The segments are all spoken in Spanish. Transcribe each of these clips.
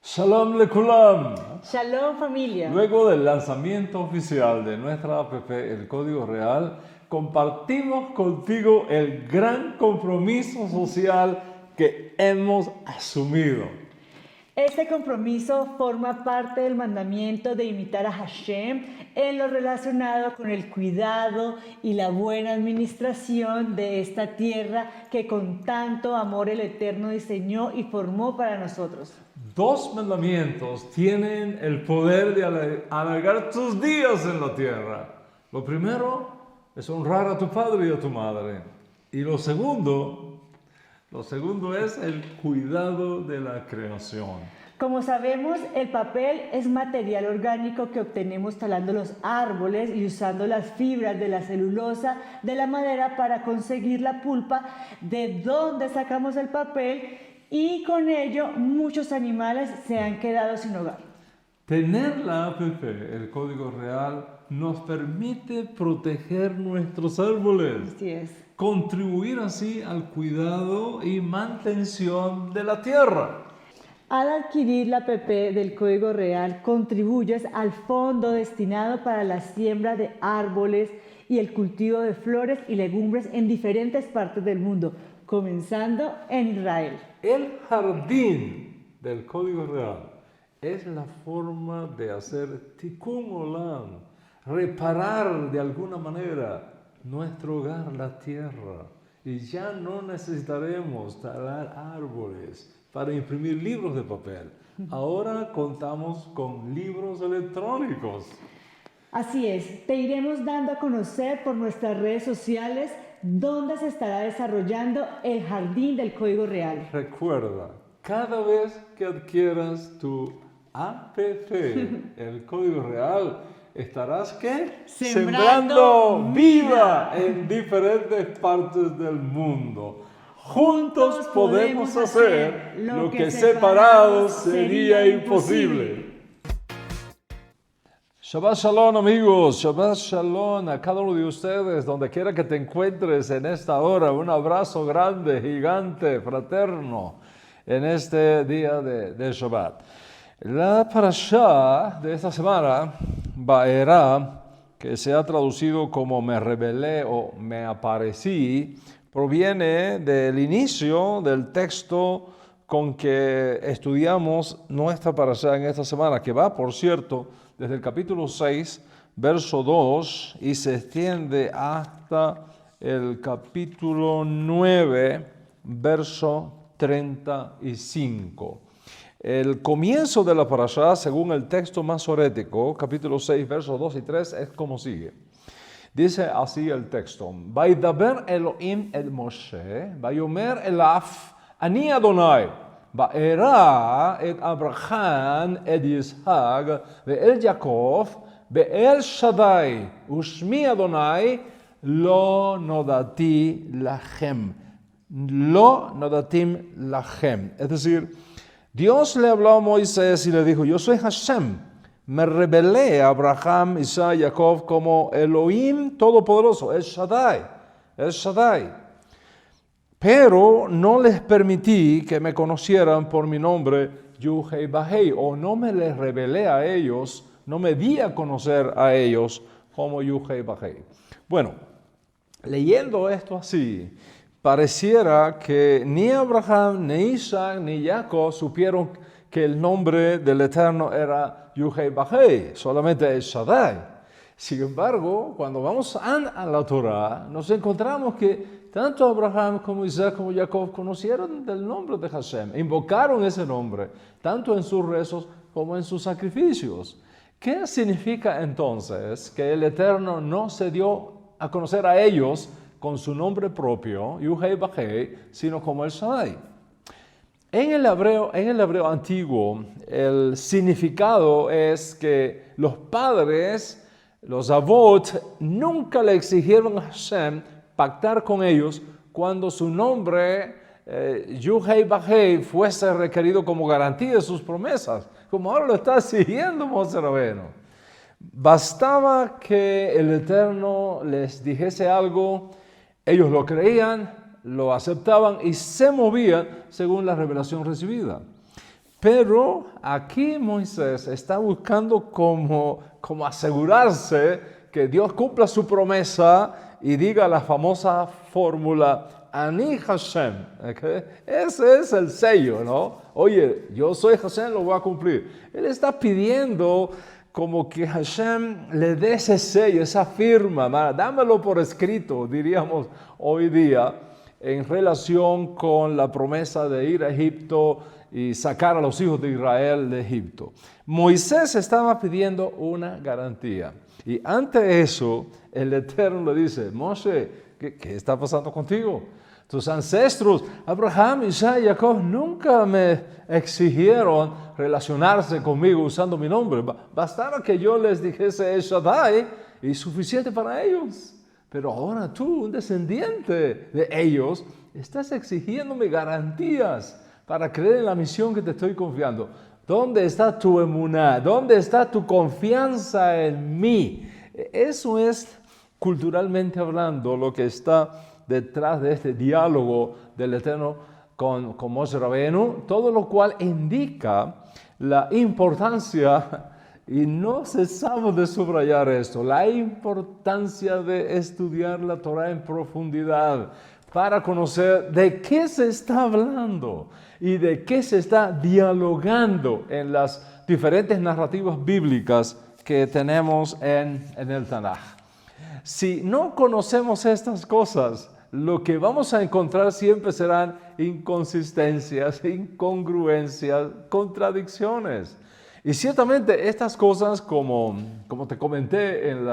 Shalom Lekulam. Shalom familia. Luego del lanzamiento oficial de nuestra app, el Código Real, compartimos contigo el gran compromiso social que hemos asumido. Este compromiso forma parte del mandamiento de imitar a Hashem en lo relacionado con el cuidado y la buena administración de esta tierra que con tanto amor el Eterno diseñó y formó para nosotros. Dos mandamientos tienen el poder de alargar tus días en la tierra. Lo primero es honrar a tu padre y a tu madre. Y lo segundo es el cuidado de la creación. Como sabemos, el papel es material orgánico que obtenemos talando los árboles y usando las fibras de la celulosa de la madera para conseguir la pulpa, de donde sacamos el papel, y con ello muchos animales se han quedado sin hogar. Tener la app, el Código Real, nos permite proteger nuestros árboles. Así es. Contribuir así al cuidado y mantención de la tierra. Al adquirir la app del Código Real, contribuyes al fondo destinado para la siembra de árboles y el cultivo de flores y legumbres en diferentes partes del mundo, comenzando en Israel. El jardín del Código Real es la forma de hacer tikkun olam, reparar de alguna manera nuestro hogar, la tierra, y ya no necesitaremos talar árboles para imprimir libros de papel. Ahora contamos con libros electrónicos. Así es, te iremos dando a conocer por nuestras redes sociales dónde se estará desarrollando el Jardín del Código Real. Recuerda, cada vez que adquieras tu app, el Código Real, estarás ¿qué? Sembrando vida en diferentes partes del mundo. Juntos podemos hacer lo que separados sería imposible. Shabbat Shalom amigos, Shabbat Shalom a cada uno de ustedes, donde quiera que te encuentres en esta hora. Un abrazo grande, gigante, fraterno en este día de Shabbat. La parashá de esta semana, Vaerá, que se ha traducido como me rebelé o me aparecí, proviene del inicio del texto con que estudiamos nuestra parashá en esta semana, que va, por cierto, desde el capítulo 6, verso 2, y se extiende hasta el capítulo 9, verso 35. El comienzo de la parashá, según el texto masorético, capítulo 6, versos 2 y 3, es como sigue. Dice así el texto: Vaidaber Elohim el Moshe, Vayomer elaf, Ani Adonai, Vaera et Abraham et Yitzhak, Ve'el Yaakov, Ve'el Shaddai, Ushmi Adonai, Lo nodati lachem. Lo nodatim lachem. Es decir, Dios le habló a Moisés y le dijo: yo soy Hashem, me rebelé a Abraham, Isaac y Jacob como Elohim Todopoderoso, el Shaddai. Pero no les permití que me conocieran por mi nombre, Yuhei Bahei, o no me les revelé a ellos, no me di a conocer a ellos como Yuhei Bahei. Bueno, leyendo esto así, pareciera que ni Abraham, ni Isaac, ni Jacob supieron que el nombre del Eterno era Yuhei Bahei, solamente el Shaddai. Sin embargo, cuando vamos a la Torah, nos encontramos que tanto Abraham como Isaac como Jacob conocieron del nombre de Hashem, invocaron ese nombre, tanto en sus rezos como en sus sacrificios. ¿Qué significa entonces que el Eterno no se dio a conocer a ellos con su nombre propio, Yuhei Bahei, sino como el Shaddai? En el hebreo antiguo, el significado es que los padres, los avot, nunca le exigieron a Hashem pactar con ellos cuando su nombre, Yuhei Bahei, fuese requerido como garantía de sus promesas, como ahora lo está siguiendo Moshe Rabbeinu. Bastaba que el Eterno les dijese algo, ellos lo creían, lo aceptaban y se movían según la revelación recibida. Pero aquí Moisés está buscando como asegurarse que Dios cumpla su promesa y diga la famosa fórmula Ani Hashem. ¿Okay? Ese es el sello, ¿no? Oye, yo soy Hashem, lo voy a cumplir. Él está pidiendo como que Hashem le dé ese sello, esa firma, dámelo por escrito, diríamos hoy día, en relación con la promesa de ir a Egipto y sacar a los hijos de Israel de Egipto. Moisés estaba pidiendo una garantía. Y ante eso, el Eterno le dice, Moshe, ¿qué está pasando contigo? Tus ancestros, Abraham, Isaac y Jacob, nunca me exigieron relacionarse conmigo usando mi nombre. Bastara que yo les dijese El Shaddai y suficiente para ellos. Pero ahora tú, un descendiente de ellos, estás exigiéndome garantías para creer en la misión que te estoy confiando. ¿Dónde está tu emuná? ¿Dónde está tu confianza en mí? Eso es, culturalmente hablando, lo que está detrás de este diálogo del Eterno con Moshe Rabbeinu, todo lo cual indica la importancia, y no cesamos de subrayar esto, la importancia de estudiar la Torah en profundidad para conocer de qué se está hablando y de qué se está dialogando en las diferentes narrativas bíblicas que tenemos en el Tanaj. Si no conocemos estas cosas, lo que vamos a encontrar siempre serán inconsistencias, incongruencias, contradicciones. Y ciertamente estas cosas, como te comenté en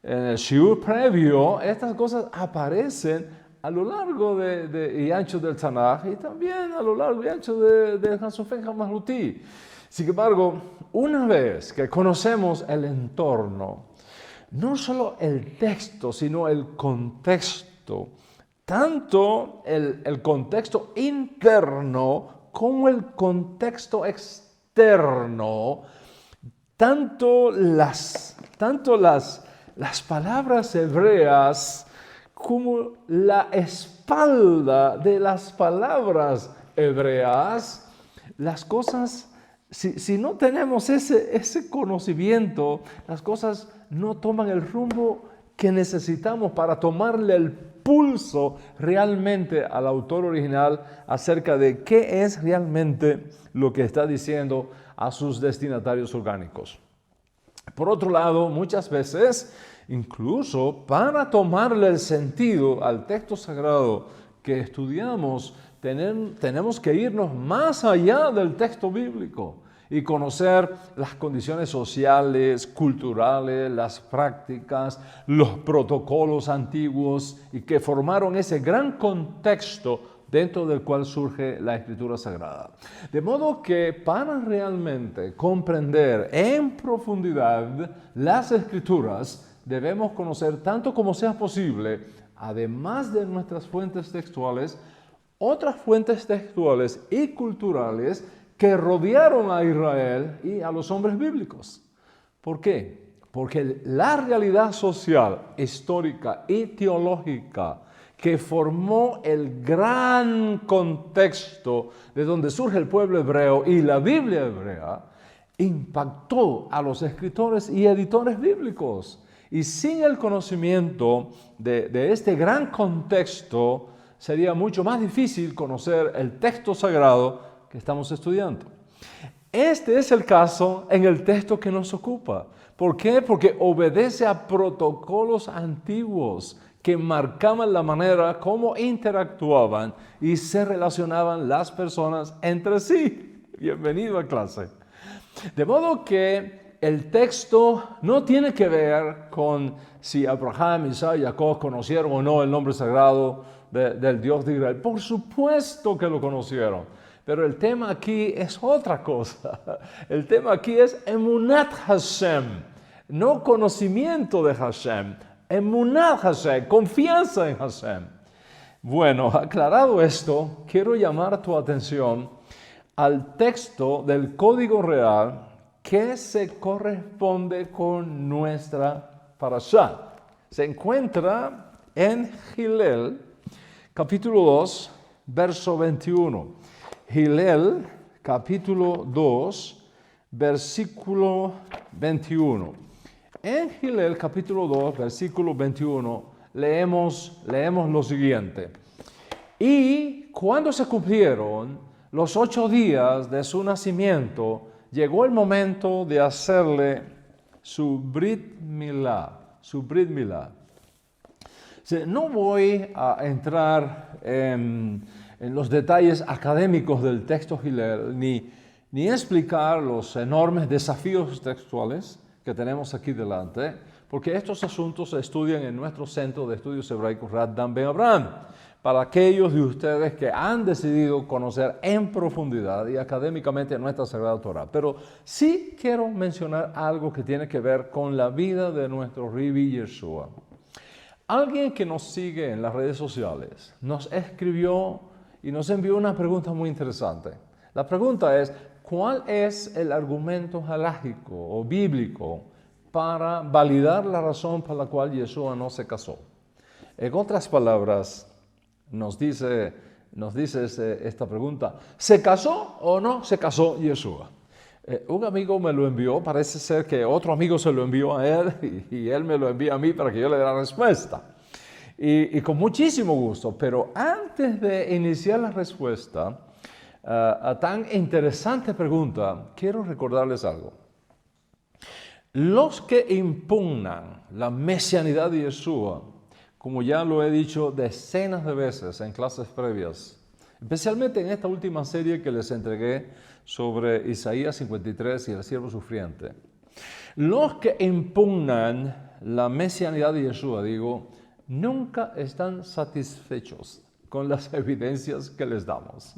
el shiur previo, estas cosas aparecen a lo largo y ancho del Tanaj y también a lo largo y ancho del Hasofen Hamaruti. Sin embargo, una vez que conocemos el entorno, no solo el texto, sino el contexto, tanto el contexto interno como el contexto externo, tanto las palabras hebreas como la espalda de las palabras hebreas, las cosas, si no tenemos ese conocimiento, las cosas no toman el rumbo que necesitamos para tomarle el pulso realmente al autor original acerca de qué es realmente lo que está diciendo a sus destinatarios orgánicos. Por otro lado, muchas veces, incluso para tomarle el sentido al texto sagrado que estudiamos, tenemos que irnos más allá del texto bíblico y conocer las condiciones sociales, culturales, las prácticas, los protocolos antiguos y que formaron ese gran contexto dentro del cual surge la Escritura Sagrada. De modo que para realmente comprender en profundidad las Escrituras, debemos conocer tanto como sea posible, además de nuestras fuentes textuales, otras fuentes textuales y culturales que rodearon a Israel y a los hombres bíblicos. ¿Por qué? Porque la realidad social, histórica y teológica que formó el gran contexto de donde surge el pueblo hebreo y la Biblia hebrea, impactó a los escritores y editores bíblicos. Y sin el conocimiento de este gran contexto, sería mucho más difícil conocer el texto sagrado que estamos estudiando. Este es el caso en el texto que nos ocupa. ¿Por qué? Porque obedece a protocolos antiguos que marcaban la manera como interactuaban y se relacionaban las personas entre sí. Bienvenido a clase. De modo que el texto no tiene que ver con si Abraham, Isaac y Jacob conocieron o no el nombre sagrado del Dios de Israel. Por supuesto que lo conocieron, pero el tema aquí es otra cosa. El tema aquí es Emunat Hashem, no conocimiento de Hashem. Emunat Hashem, confianza en Hashem. Bueno, aclarado esto, quiero llamar tu atención al texto del Código Real que se corresponde con nuestra parashá. Se encuentra en Hillel, capítulo 2, verso 21. Hillel, capítulo 2, versículo 21. En Gilel, capítulo 2, versículo 21, leemos lo siguiente. Y cuando se cumplieron los 8 días de su nacimiento, llegó el momento de hacerle su Brit Milá. No voy a entrar en los detalles académicos del texto Gilel, ni explicar los enormes desafíos textuales que tenemos aquí delante, porque estos asuntos se estudian en nuestro Centro de Estudios Hebraicos Raddam Ben Abraham, para aquellos de ustedes que han decidido conocer en profundidad y académicamente nuestra Sagrada Torah. Pero sí quiero mencionar algo que tiene que ver con la vida de nuestro Rabbi Yeshua. Alguien que nos sigue en las redes sociales nos escribió y nos envió una pregunta muy interesante. La pregunta es, ¿cuál es el argumento halágico o bíblico para validar la razón por la cual Yeshua no se casó? En otras palabras, nos dice esta pregunta, ¿se casó o no se casó Yeshua? Un amigo me lo envió, parece ser que otro amigo se lo envió a él y él me lo envía a mí para que yo le dé la respuesta. Y con muchísimo gusto, pero antes de iniciar la respuesta a tan interesante pregunta, quiero recordarles algo. Los que impugnan la mesianidad de Yeshua, como ya lo he dicho decenas de veces en clases previas, especialmente en esta última serie que les entregué sobre Isaías 53 y el siervo sufriente. Los que impugnan la mesianidad de Yeshua, nunca están satisfechos con las evidencias que les damos.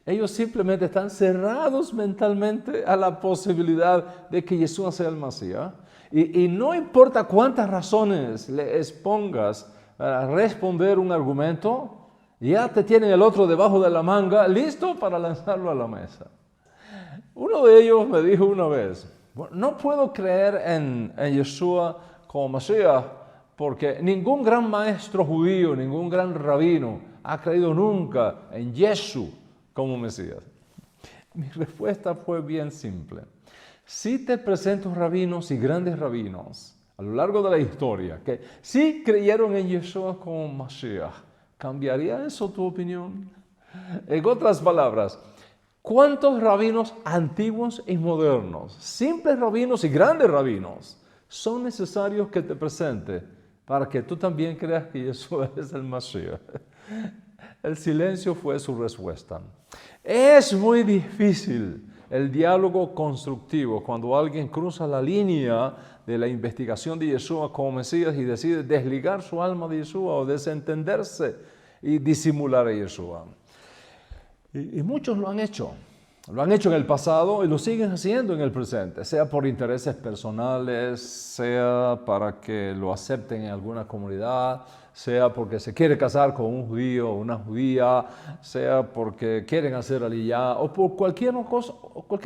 Ellos simplemente están cerrados mentalmente a la posibilidad de que Yeshua sea el Mesías. Y no importa cuántas razones le expongas para responder un argumento, ya te tienen el otro debajo de la manga, listo para lanzarlo a la mesa. Uno de ellos me dijo una vez, no puedo creer en Yeshua como Mesías porque ningún gran maestro judío, ningún gran rabino ha creído nunca en Yeshua como Mesías. Mi respuesta fue bien simple. Si te presento rabinos y grandes rabinos a lo largo de la historia que sí creyeron en Yeshua como Mashiach, ¿cambiaría eso tu opinión? En otras palabras, ¿cuántos rabinos antiguos y modernos, simples rabinos y grandes rabinos, son necesarios que te presente para que tú también creas que Yeshua es el Mashiach? El silencio fue su respuesta. Es muy difícil el diálogo constructivo cuando alguien cruza la línea de la investigación de Yeshua como Mesías y decide desligar su alma de Yeshua o desentenderse y disimular a Yeshua. Y muchos lo han hecho. Lo han hecho en el pasado y lo siguen haciendo en el presente, sea por intereses personales, sea para que lo acepten en alguna comunidad, sea porque se quiere casar con un judío o una judía, sea porque quieren hacer aliyá o por cualquier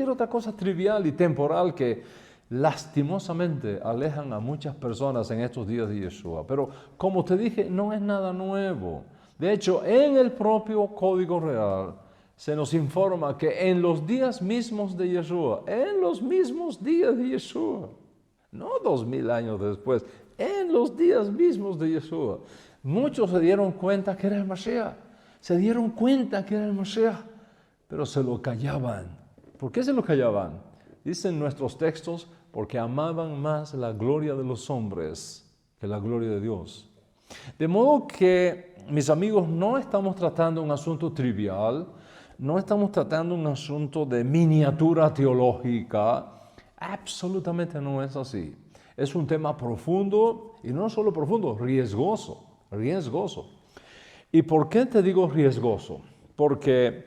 otra cosa trivial y temporal que lastimosamente alejan a muchas personas en estos días de Yeshua. Pero como te dije, no es nada nuevo. De hecho, en el propio Código Real se nos informa que en los días mismos de Yeshua, no 2000 años después, en los días mismos de Yeshua, muchos se dieron cuenta que era el Mashiach, pero se lo callaban. ¿Por qué se lo callaban? Dicen nuestros textos, porque amaban más la gloria de los hombres que la gloria de Dios. De modo que, mis amigos, no estamos tratando un asunto trivial, no estamos tratando un asunto de miniatura teológica, absolutamente no es así. Es un tema profundo, y no solo profundo, riesgoso. ¿Y por qué te digo riesgoso? Porque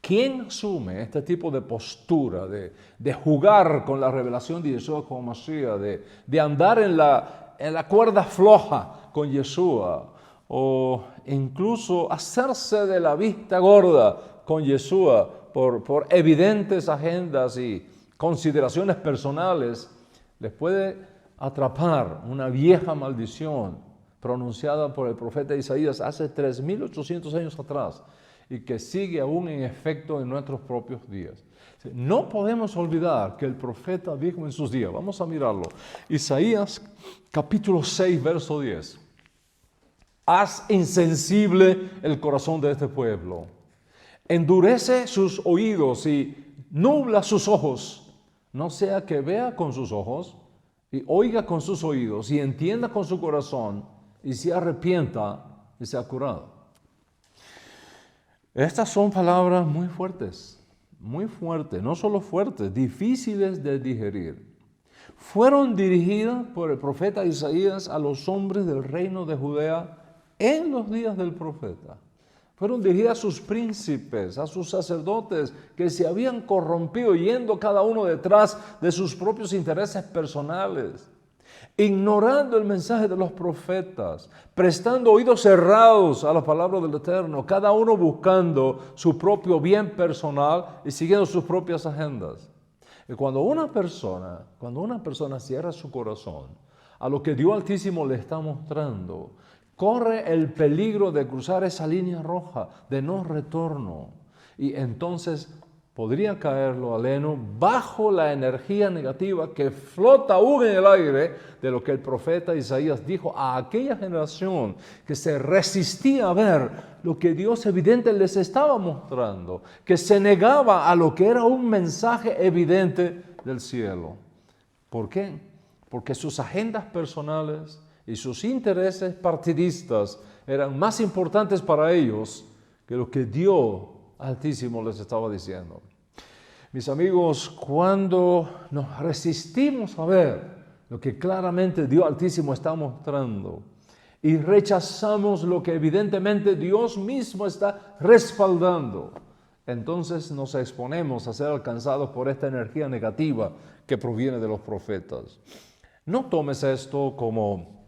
¿quién asume este tipo de postura, de jugar con la revelación de Yeshua como Mashiach, de andar en la cuerda floja con Yeshua, o incluso hacerse de la vista gorda con Yeshua por evidentes agendas y consideraciones personales, les puede atrapar una vieja maldición pronunciada por el profeta Isaías hace 3.800 años atrás y que sigue aún en efecto en nuestros propios días. No podemos olvidar que el profeta dijo en sus días, vamos a mirarlo, Isaías capítulo 6, verso 10. Haz insensible el corazón de este pueblo, endurece sus oídos y nubla sus ojos, no sea que vea con sus ojos y oiga con sus oídos y entienda con su corazón y se arrepienta y sea curado. Estas son palabras muy fuertes, no solo fuertes, difíciles de digerir. Fueron dirigidas por el profeta Isaías a los hombres del reino de Judea en los días del profeta. Fueron dirigidas a sus príncipes, a sus sacerdotes que se habían corrompido yendo cada uno detrás de sus propios intereses personales, ignorando el mensaje de los profetas, prestando oídos cerrados a las palabras del Eterno, cada uno buscando su propio bien personal y siguiendo sus propias agendas. Y cuando una persona cierra su corazón a lo que Dios Altísimo le está mostrando, corre el peligro de cruzar esa línea roja de no retorno y entonces podría caerlo aleno bajo la energía negativa que flota aún en el aire de lo que el profeta Isaías dijo a aquella generación que se resistía a ver lo que Dios evidente les estaba mostrando, que se negaba a lo que era un mensaje evidente del cielo. ¿Por qué? Porque sus agendas personales y sus intereses partidistas eran más importantes para ellos que lo que Dios Altísimo les estaba diciendo. Mis amigos, cuando nos resistimos a ver lo que claramente Dios Altísimo está mostrando y rechazamos lo que evidentemente Dios mismo está respaldando, entonces nos exponemos a ser alcanzados por esta energía negativa que proviene de los profetas. No tomes esto como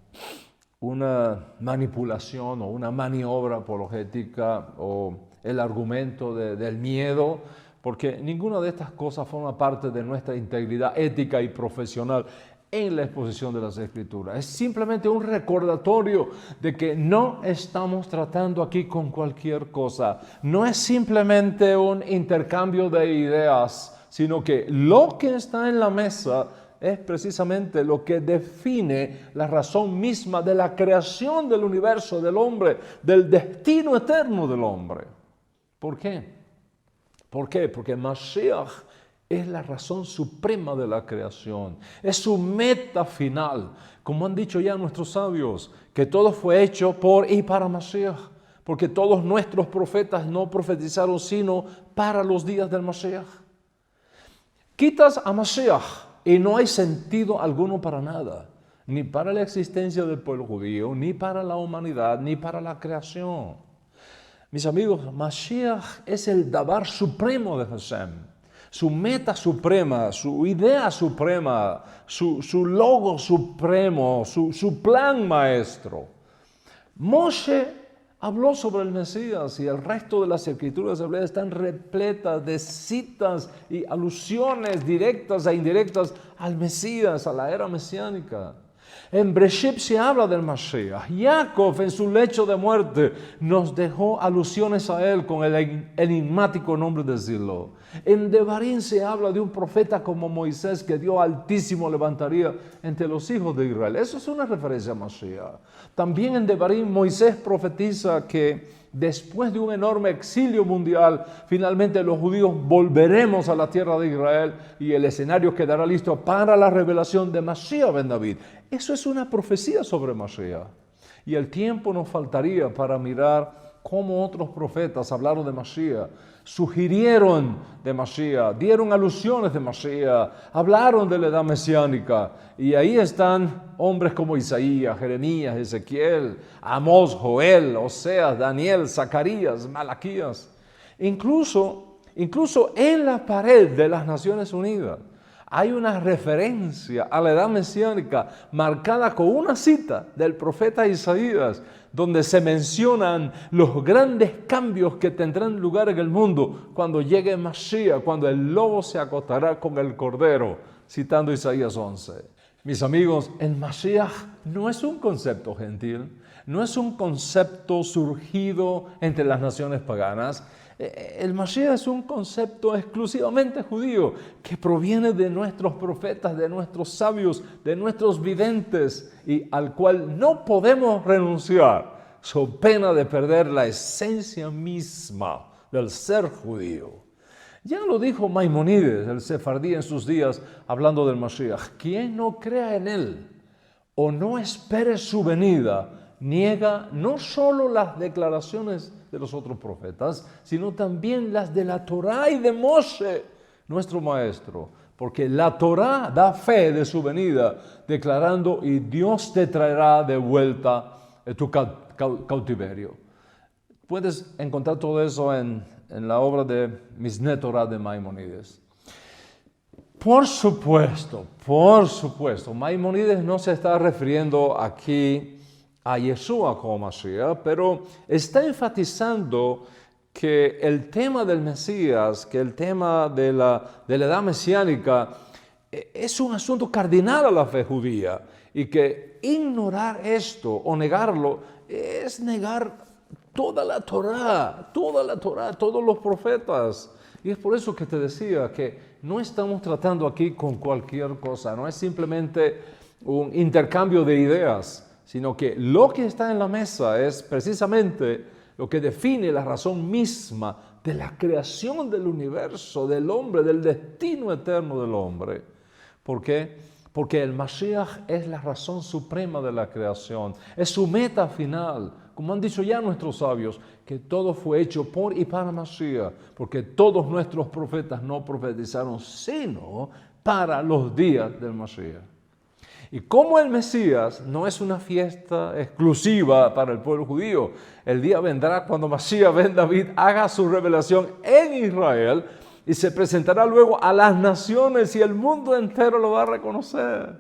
una manipulación o una maniobra apologética o el argumento del miedo, porque ninguna de estas cosas forma parte de nuestra integridad ética y profesional en la exposición de las Escrituras. Es simplemente un recordatorio de que no estamos tratando aquí con cualquier cosa. No es simplemente un intercambio de ideas, sino que lo que está en la mesa es precisamente lo que define la razón misma de la creación del universo, del hombre, del destino eterno del hombre. ¿Por qué? ¿Por qué? Porque Mashiach es la razón suprema de la creación, es su meta final. Como han dicho ya nuestros sabios, que todo fue hecho por y para Mashiach, porque todos nuestros profetas no profetizaron sino para los días del Mashiach. Quitas a Mashiach y no hay sentido alguno para nada, ni para la existencia del pueblo judío, ni para la humanidad, ni para la creación. Mis amigos, Mashiach es el dabar supremo de Hashem, su meta suprema, su idea suprema, su logo supremo, su plan maestro. Moshe habló sobre el Mesías y el resto de las escrituras hebreas están repletas de citas y alusiones directas e indirectas al Mesías, a la era mesiánica. En Bereshit se habla del Mashiach. Jacob en su lecho de muerte nos dejó alusiones a él con el enigmático nombre de Silo. En Devarim se habla de un profeta como Moisés que Dios Altísimo levantaría entre los hijos de Israel. Eso es una referencia a Mashiach. También en Devarim Moisés profetiza que después de un enorme exilio mundial, finalmente los judíos volveremos a la tierra de Israel y el escenario quedará listo para la revelación de Mashiach ben David. Eso es una profecía sobre Mashiach. Y el tiempo nos faltaría para mirar cómo otros profetas hablaron de Mashiach, sugirieron de Mashiach, dieron alusiones de Mashiach, hablaron de la edad mesiánica. Y ahí están hombres como Isaías, Jeremías, Ezequiel, Amós, Joel, Oseas, Daniel, Zacarías, Malaquías. Incluso en la pared de las Naciones Unidas hay una referencia a la edad mesiánica marcada con una cita del profeta Isaías, donde se mencionan los grandes cambios que tendrán lugar en el mundo cuando llegue Mashiach, cuando el lobo se acostará con el cordero, citando Isaías 11. Mis amigos, el Mashiach no es un concepto gentil, no es un concepto surgido entre las naciones paganas. El Mashiach es un concepto exclusivamente judío que proviene de nuestros profetas, de nuestros sabios, de nuestros videntes y al cual no podemos renunciar, so pena de perder la esencia misma del ser judío. Ya lo dijo Maimonides, el sefardí en sus días, hablando del Mashiach. Quien no crea en él o no espere su venida, niega no solo las declaraciones de los otros profetas, sino también las de la Torá y de Moshe, nuestro maestro. Porque la Torá da fe de su venida, declarando, y Dios te traerá de vuelta tu cautiverio. Puedes encontrar todo eso en la obra de Mishneh Torah de Maimonides. Por supuesto, Maimonides no se está refiriendo aquí a Yeshua como Mashiach, pero está enfatizando que el tema del Mesías, que el tema de la edad mesiánica es un asunto cardinal a la fe judía y que ignorar esto o negarlo es negar toda la Torá, todos los profetas. Y es por eso que te decía que no estamos tratando aquí con cualquier cosa, no es simplemente un intercambio de ideas, sino que lo que está en la mesa es precisamente lo que define la razón misma de la creación del universo, del hombre, del destino eterno del hombre. ¿Por qué? Porque el Mashiach es la razón suprema de la creación, es su meta final. Como han dicho ya nuestros sabios, que todo fue hecho por y para Mashiach, porque todos nuestros profetas no profetizaron sino para los días del Mashiach. Y como el Mesías no es una fiesta exclusiva para el pueblo judío, el día vendrá cuando Mashiach ben David haga su revelación en Israel y se presentará luego a las naciones y el mundo entero lo va a reconocer.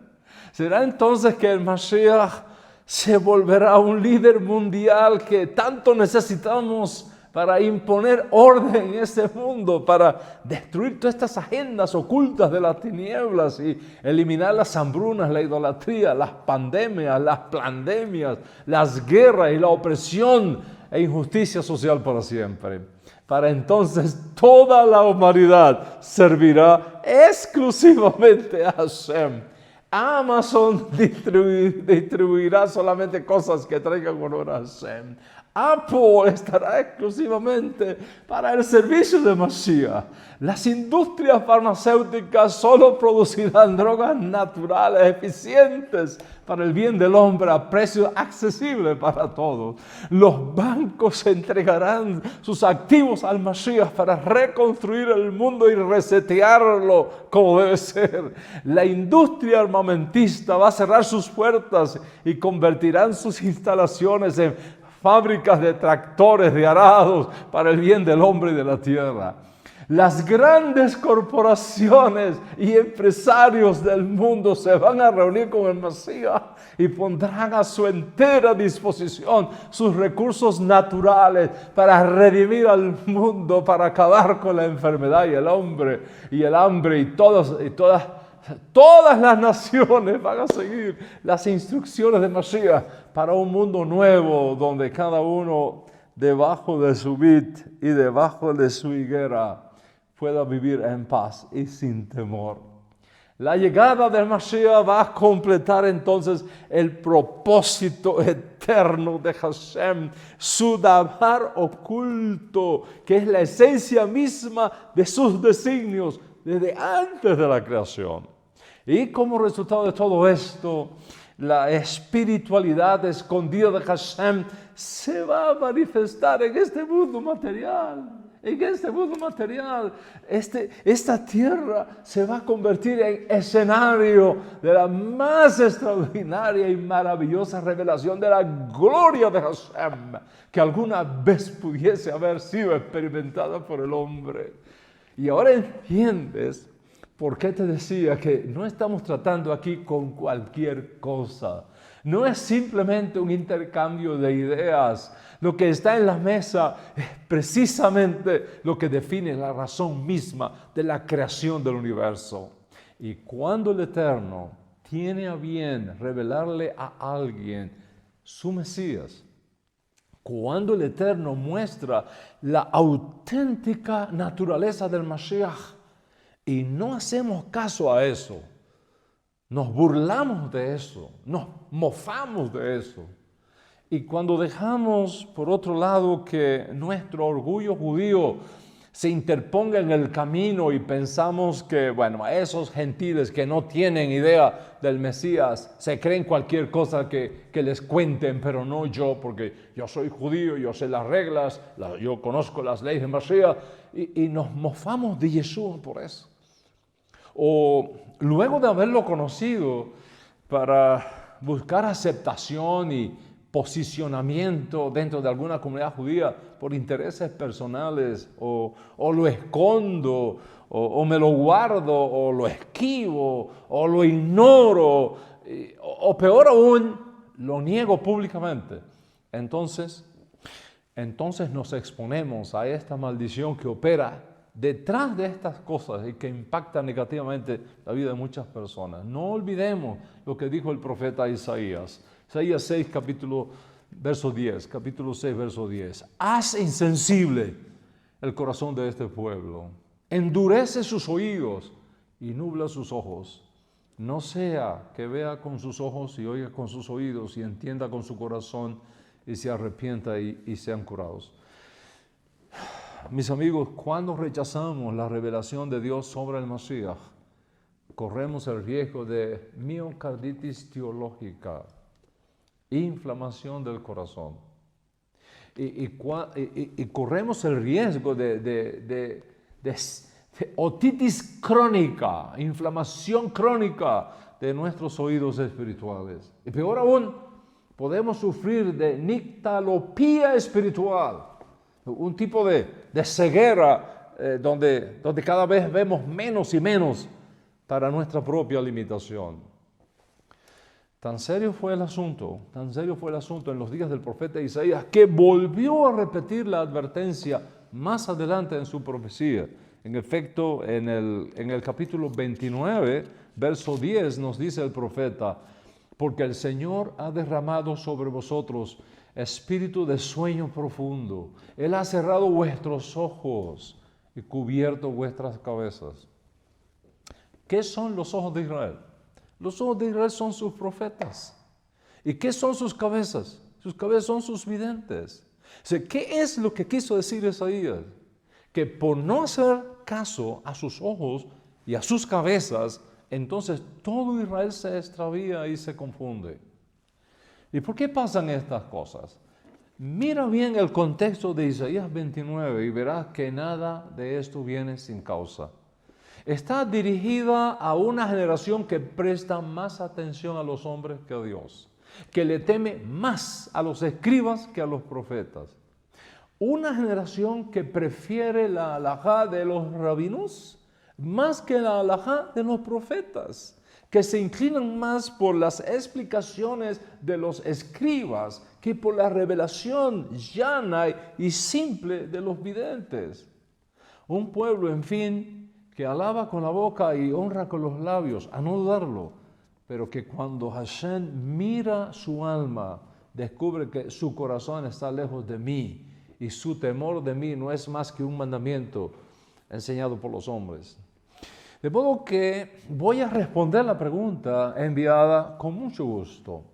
Será entonces que el Mashiach se volverá un líder mundial que tanto necesitamos para imponer orden en este mundo, para destruir todas estas agendas ocultas de las tinieblas y eliminar las hambrunas, la idolatría, las pandemias, las plandemias, las guerras y la opresión e injusticia social para siempre. Para entonces toda la humanidad servirá exclusivamente a Hashem. Amazon distribuirá solamente cosas que traigan honor a Hashem. Apple estará exclusivamente para el servicio de Mashiach. Las industrias farmacéuticas solo producirán drogas naturales eficientes para el bien del hombre a precio accesible para todos. Los bancos entregarán sus activos al Mashiach para reconstruir el mundo y resetearlo como debe ser. La industria armamentista va a cerrar sus puertas y convertirán sus instalaciones en fábricas de tractores, de arados, para el bien del hombre y de la tierra. Las grandes corporaciones y empresarios del mundo se van a reunir con el Mesías y pondrán a su entera disposición sus recursos naturales para redimir al mundo, para acabar con la enfermedad y el hambre y todas las naciones van a seguir las instrucciones de Mashiach para un mundo nuevo donde cada uno debajo de su vid y debajo de su higuera pueda vivir en paz y sin temor. La llegada del Mashiach va a completar entonces el propósito eterno de Hashem, su dabar oculto, que es la esencia misma de sus designios desde antes de la creación. Y como resultado de todo esto, la espiritualidad escondida de Hashem se va a manifestar en este mundo material. Esta tierra se va a convertir en escenario de la más extraordinaria y maravillosa revelación de la gloria de Hashem que alguna vez pudiese haber sido experimentada por el hombre. Y ahora entiendes por qué te decía que no estamos tratando aquí con cualquier cosa. No es simplemente un intercambio de ideas. Lo que está en la mesa es precisamente lo que define la razón misma de la creación del universo. Y cuando el Eterno tiene a bien revelarle a alguien su Mesías, cuando el Eterno muestra la auténtica naturaleza del Mashiach y no hacemos caso a eso, nos burlamos de eso, nos mofamos de eso. Y cuando dejamos, por otro lado, que nuestro orgullo judío se interponga en el camino y pensamos que, bueno, esos gentiles que no tienen idea del Mesías se creen cualquier cosa que les cuenten, pero no yo, porque yo soy judío, yo sé las reglas, yo conozco las leyes de Mashiach, y nos mofamos de Yeshua por eso. O luego de haberlo conocido, para buscar aceptación y posicionamiento dentro de alguna comunidad judía por intereses personales, o lo escondo, o me lo guardo, o lo esquivo, o lo ignoro, o peor aún, lo niego públicamente. Entonces nos exponemos a esta maldición que opera detrás de estas cosas y que impacta negativamente la vida de muchas personas. No olvidemos lo que dijo el profeta Isaías. Isaías 6, capítulo 6, verso 10. Haz insensible el corazón de este pueblo, endurece sus oídos y nubla sus ojos. No sea que vea con sus ojos y oiga con sus oídos y entienda con su corazón y se arrepienta y sean curados. Mis amigos, cuando rechazamos la revelación de Dios sobre el Mashiach, corremos el riesgo de miocarditis teológica, inflamación del corazón. Y corremos el riesgo de otitis crónica, inflamación crónica de nuestros oídos espirituales. Y peor aún, podemos sufrir de nictalopía espiritual, un tipo de ceguera donde cada vez vemos menos y menos para nuestra propia limitación. Tan serio fue el asunto en los días del profeta Isaías, que volvió a repetir la advertencia más adelante en su profecía. En efecto, en el capítulo 29, verso 10, nos dice el profeta: porque el Señor ha derramado sobre vosotros espíritu de sueño profundo. Él ha cerrado vuestros ojos y cubierto vuestras cabezas. ¿Qué son los ojos de Israel? Los ojos de Israel son sus profetas. ¿Y qué son sus cabezas? Sus cabezas son sus videntes. O sea, ¿qué es lo que quiso decir Isaías? Que por no hacer caso a sus ojos y a sus cabezas, entonces todo Israel se extravía y se confunde. ¿Y por qué pasan estas cosas? Mira bien el contexto de Isaías 29 y verás que nada de esto viene sin causa. Está dirigida a una generación que presta más atención a los hombres que a Dios, que le teme más a los escribas que a los profetas. Una generación que prefiere la halajá de los rabinos más que la halajá de los profetas, que se inclinan más por las explicaciones de los escribas que por la revelación llana y simple de los videntes. Un pueblo, en fin, que alaba con la boca y honra con los labios, a no dudarlo, pero que cuando Hashem mira su alma, descubre que su corazón está lejos de mí y su temor de mí no es más que un mandamiento enseñado por los hombres. De modo que voy a responder la pregunta enviada con mucho gusto,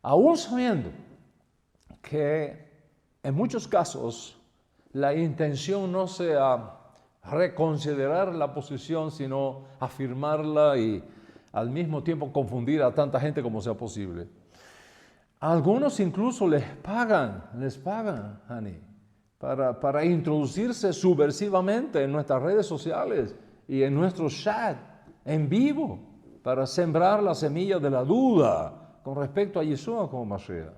aún sabiendo que en muchos casos la intención no sea reconsiderar la posición, sino afirmarla y al mismo tiempo confundir a tanta gente como sea posible. A algunos incluso les pagan, honey, para introducirse subversivamente en nuestras redes sociales y en nuestro chat en vivo, para sembrar la semilla de la duda con respecto a Yeshua como Mashiach.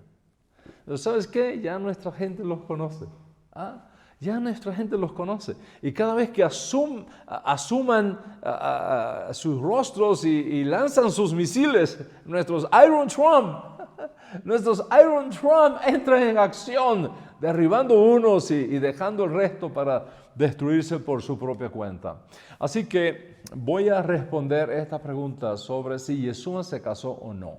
¿Sabes qué? Ya nuestra gente los conoce. Ya nuestra gente los conoce. Y cada vez que asuman sus rostros y lanzan sus misiles, nuestros Iron Trump entran en acción derribando unos y dejando el resto para destruirse por su propia cuenta. Así que voy a responder esta pregunta sobre si Yeshua se casó o no,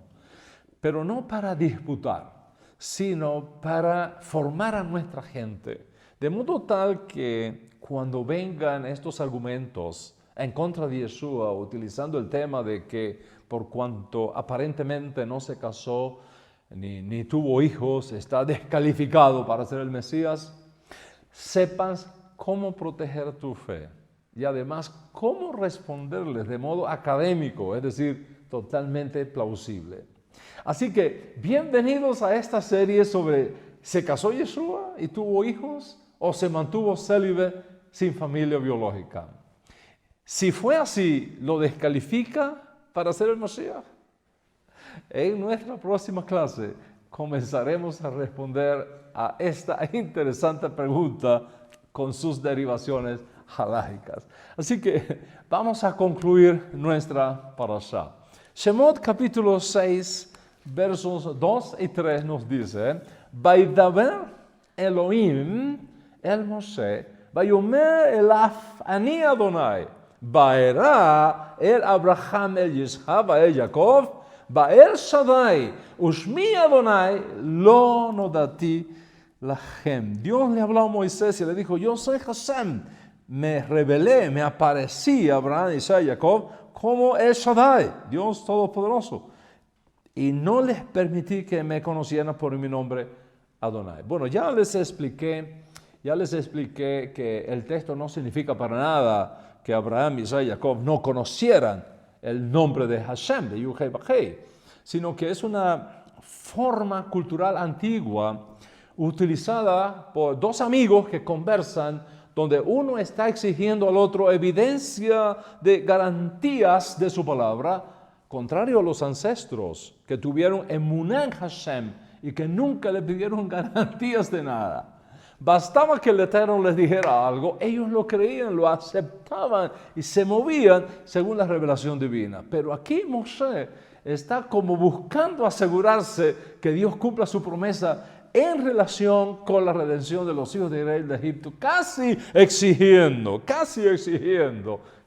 pero no para disputar, sino para formar a nuestra gente, de modo tal que cuando vengan estos argumentos en contra de Yeshua, utilizando el tema de que por cuanto aparentemente no se casó ni tuvo hijos, está descalificado para ser el Mesías, sepas cómo proteger tu fe y además cómo responderles de modo académico, es decir, totalmente plausible. Así que bienvenidos a esta serie sobre ¿se casó Yeshua y tuvo hijos o se mantuvo célibe sin familia biológica? Si fue así, ¿lo descalifica para ser el Mesías? En nuestra próxima clase comenzaremos a responder a esta interesante pregunta con sus derivaciones halágicas. Así que vamos a concluir nuestra parashá. Shemot capítulo 6, versos 2 y 3 nos dice: Vaidaber Elohim el Moshe, Vayomer elaf ani Adonai, Vaera el Abraham el Yitzhak, el Jacob, Bael Shaddai, Ushmi Adonai, lo nodati lachem. Dios le habló a Moisés y le dijo: yo soy Hashem, me revelé, me aparecí a Abraham, Isaac y Jacob como el Shaddai, Dios Todopoderoso. Y no les permití que me conocieran por mi nombre Adonai. Bueno, ya les expliqué que el texto no significa para nada que Abraham, Isaac y Jacob no conocieran el nombre de Hashem, de Yud-Heh-Vah-Heh, sino que es una forma cultural antigua utilizada por dos amigos que conversan, donde uno está exigiendo al otro evidencia de garantías de su palabra, contrario a los ancestros que tuvieron emuná en Hashem y que nunca le pidieron garantías de nada. Bastaba que el Eterno les dijera algo, ellos lo creían, lo aceptaban y se movían según la revelación divina. Pero aquí Moshe está como buscando asegurarse que Dios cumpla su promesa en relación con la redención de los hijos de Israel de Egipto, casi exigiendo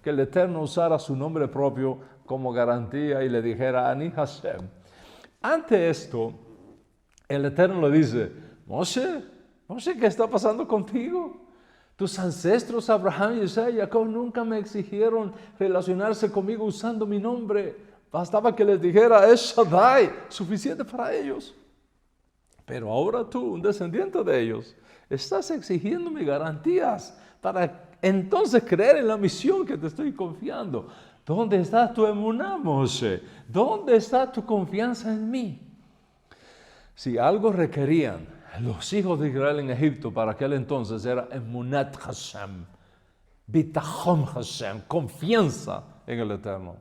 que el Eterno usara su nombre propio como garantía y le dijera: Ani Hashem. Ante esto, el Eterno le dice: Moshe, ¿qué está pasando contigo? Tus ancestros Abraham, Isaac y Jacob nunca me exigieron relacionarse conmigo usando mi nombre. Bastaba que les dijera es Shaddai, suficiente para ellos. Pero ahora tú, un descendiente de ellos, estás exigiéndome garantías para entonces creer en la misión que te estoy confiando. ¿Dónde está tu emuná, Moshe? ¿Dónde está tu confianza en mí? Si algo requerían los hijos de Israel en Egipto para aquel entonces era emunat Hashem, bitachon Hashem, confianza en el Eterno.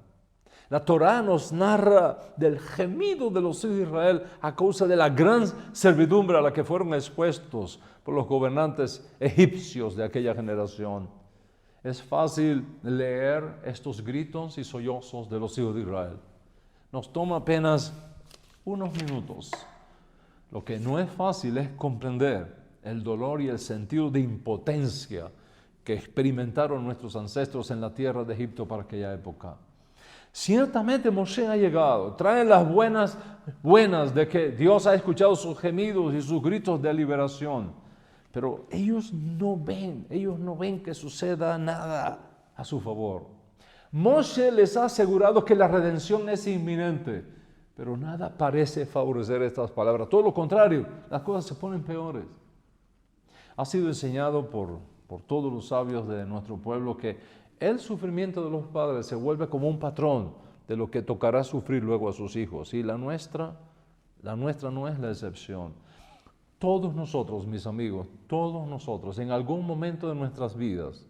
La Torá nos narra del gemido de los hijos de Israel a causa de la gran servidumbre a la que fueron expuestos por los gobernantes egipcios de aquella generación. Es fácil leer estos gritos y sollozos de los hijos de Israel. Nos toma apenas unos minutos. Lo que no es fácil es comprender el dolor y el sentido de impotencia que experimentaron nuestros ancestros en la tierra de Egipto para aquella época. Ciertamente Moshe ha llegado, trae las buenas de que Dios ha escuchado sus gemidos y sus gritos de liberación, pero ellos no ven que suceda nada a su favor. Moshe les ha asegurado que la redención es inminente, pero nada parece favorecer estas palabras. Todo lo contrario, las cosas se ponen peores. Ha sido enseñado por todos los sabios de nuestro pueblo que el sufrimiento de los padres se vuelve como un patrón de lo que tocará sufrir luego a sus hijos. Y la nuestra no es la excepción. Todos nosotros, mis amigos, todos nosotros, en algún momento de nuestras vidas,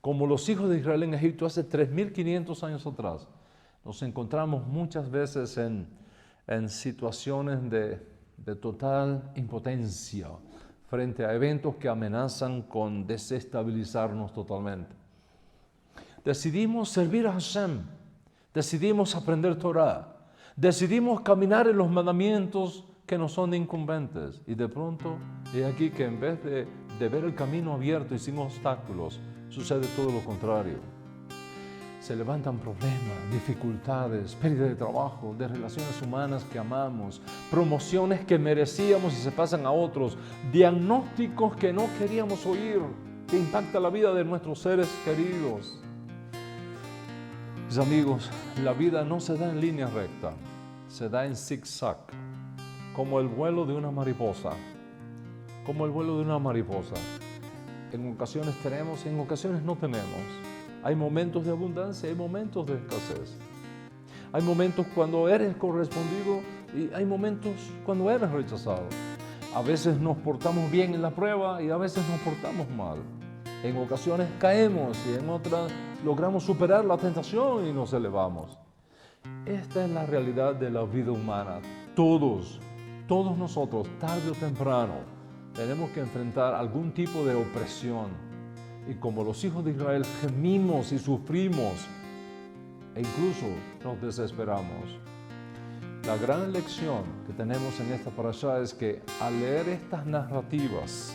como los hijos de Israel en Egipto hace 3.500 años atrás, nos encontramos muchas veces en situaciones de total impotencia frente a eventos que amenazan con desestabilizarnos totalmente. Decidimos servir a Hashem, decidimos aprender Torah, decidimos caminar en los mandamientos que nos son incumbentes y de pronto Y aquí que en vez de ver el camino abierto y sin obstáculos, sucede todo lo contrario. Se levantan problemas, dificultades, pérdida de trabajo, de relaciones humanas que amamos, promociones que merecíamos y se pasan a otros, diagnósticos que no queríamos oír, que impactan la vida de nuestros seres queridos. Mis amigos, la vida no se da en línea recta, se da en zigzag, como el vuelo de una mariposa. Como el vuelo de una mariposa. En ocasiones tenemos, en ocasiones no tenemos. Hay momentos de abundancia, hay momentos de escasez. Hay momentos cuando eres correspondido y hay momentos cuando eres rechazado. A veces nos portamos bien en la prueba y a veces nos portamos mal. En ocasiones caemos y en otras logramos superar la tentación y nos elevamos. Esta es la realidad de la vida humana. Todos nosotros, tarde o temprano, tenemos que enfrentar algún tipo de opresión. Y como los hijos de Israel gemimos y sufrimos e incluso nos desesperamos. La gran lección que tenemos en esta parashá es que al leer estas narrativas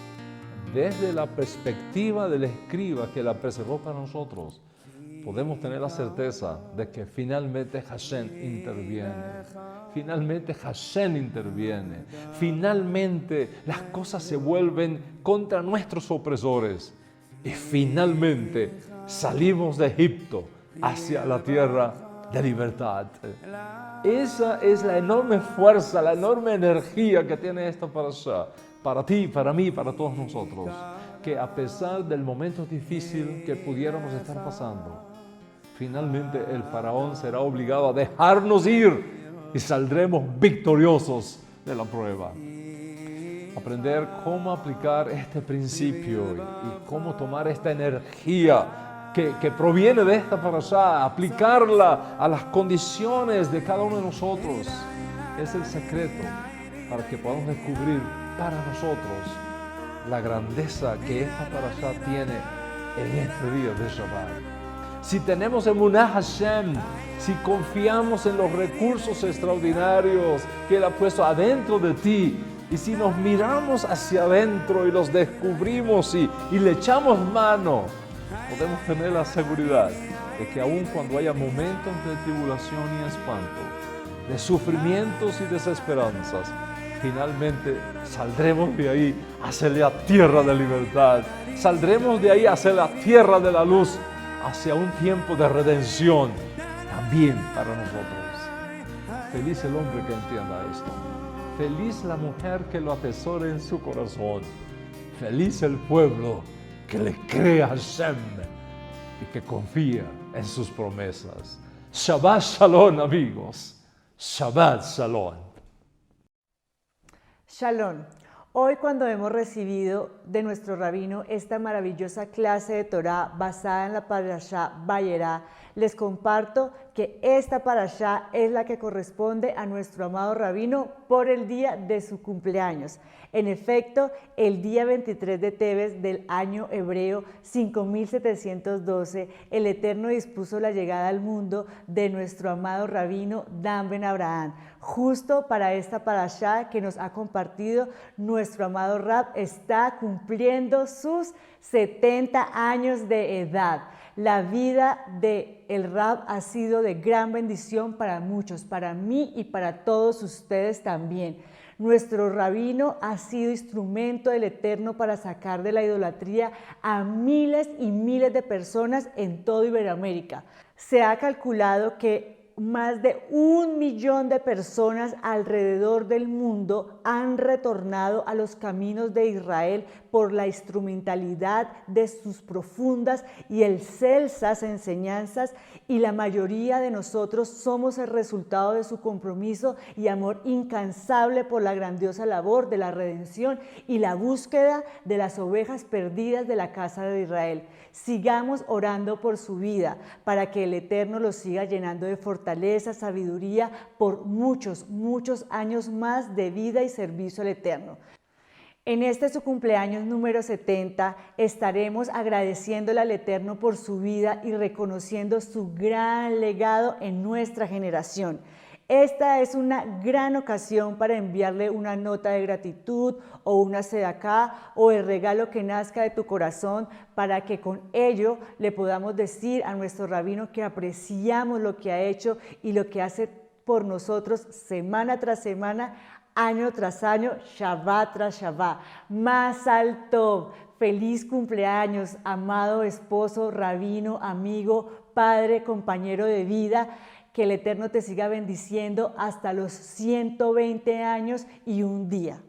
desde la perspectiva del escriba que la preservó para nosotros, podemos tener la certeza de que finalmente Hashem interviene. Finalmente Hashem interviene. Finalmente las cosas se vuelven contra nuestros opresores. Y finalmente salimos de Egipto hacia la tierra de libertad. Esa es la enorme fuerza, la enorme energía que tiene esta parashá. Para ti, para mí, para todos nosotros. Que a pesar del momento difícil que pudiéramos estar pasando, finalmente el faraón será obligado a dejarnos ir y saldremos victoriosos de la prueba. Aprender cómo aplicar este principio y cómo tomar esta energía que proviene de esta parashá, aplicarla a las condiciones de cada uno de nosotros, es el secreto para que podamos descubrir para nosotros la grandeza que esta parashá tiene en este día de Shabbat. Si tenemos emunah Hashem, si confiamos en los recursos extraordinarios que Él ha puesto adentro de ti, y si nos miramos hacia adentro y los descubrimos y le echamos mano, podemos tener la seguridad de que aun cuando haya momentos de tribulación y espanto, de sufrimientos y desesperanzas, finalmente saldremos de ahí hacia la tierra de libertad, saldremos de ahí hacia la tierra de la luz, hacia un tiempo de redención también para nosotros. Feliz el hombre que entienda esto. Feliz la mujer que lo atesore en su corazón. Feliz el pueblo que le cree a Hashem y que confía en sus promesas. Shabbat Shalom, amigos. Shabbat Shalom. Shalom. Hoy, cuando hemos recibido de nuestro rabino esta maravillosa clase de Torah basada en la parashá Vayera, les comparto que esta parashá es la que corresponde a nuestro amado rabino por el día de su cumpleaños. En efecto, el día 23 de Teves del año hebreo 5712, el Eterno dispuso la llegada al mundo de nuestro amado rabino Dan Ben Abraham. Justo para esta parashá que nos ha compartido nuestro amado Rab, está cumpliendo sus 70 años de edad. La vida de el Rab ha sido de gran bendición para muchos, para mí y para todos ustedes también. Nuestro rabino ha sido instrumento del Eterno para sacar de la idolatría a miles y miles de personas en toda Iberoamérica. Se ha calculado que más de 1 millón de personas alrededor del mundo han retornado a los caminos de Israel por la instrumentalidad de sus profundas y excelsas enseñanzas, y la mayoría de nosotros somos el resultado de su compromiso y amor incansable por la grandiosa labor de la redención y la búsqueda de las ovejas perdidas de la casa de Israel. Sigamos orando por su vida para que el Eterno los siga llenando de fortaleza, sabiduría por muchos, muchos años más de vida y servicio al Eterno. En este su cumpleaños número 70 estaremos agradeciéndole al Eterno por su vida y reconociendo su gran legado en nuestra generación. Esta es una gran ocasión para enviarle una nota de gratitud o una sedacá o el regalo que nazca de tu corazón para que con ello le podamos decir a nuestro rabino que apreciamos lo que ha hecho y lo que hace por nosotros semana tras semana, año tras año, Shabbat tras Shabbat. Más alto, feliz cumpleaños, amado esposo, rabino, amigo, padre, compañero de vida. Que el Eterno te siga bendiciendo hasta los 120 años y un día.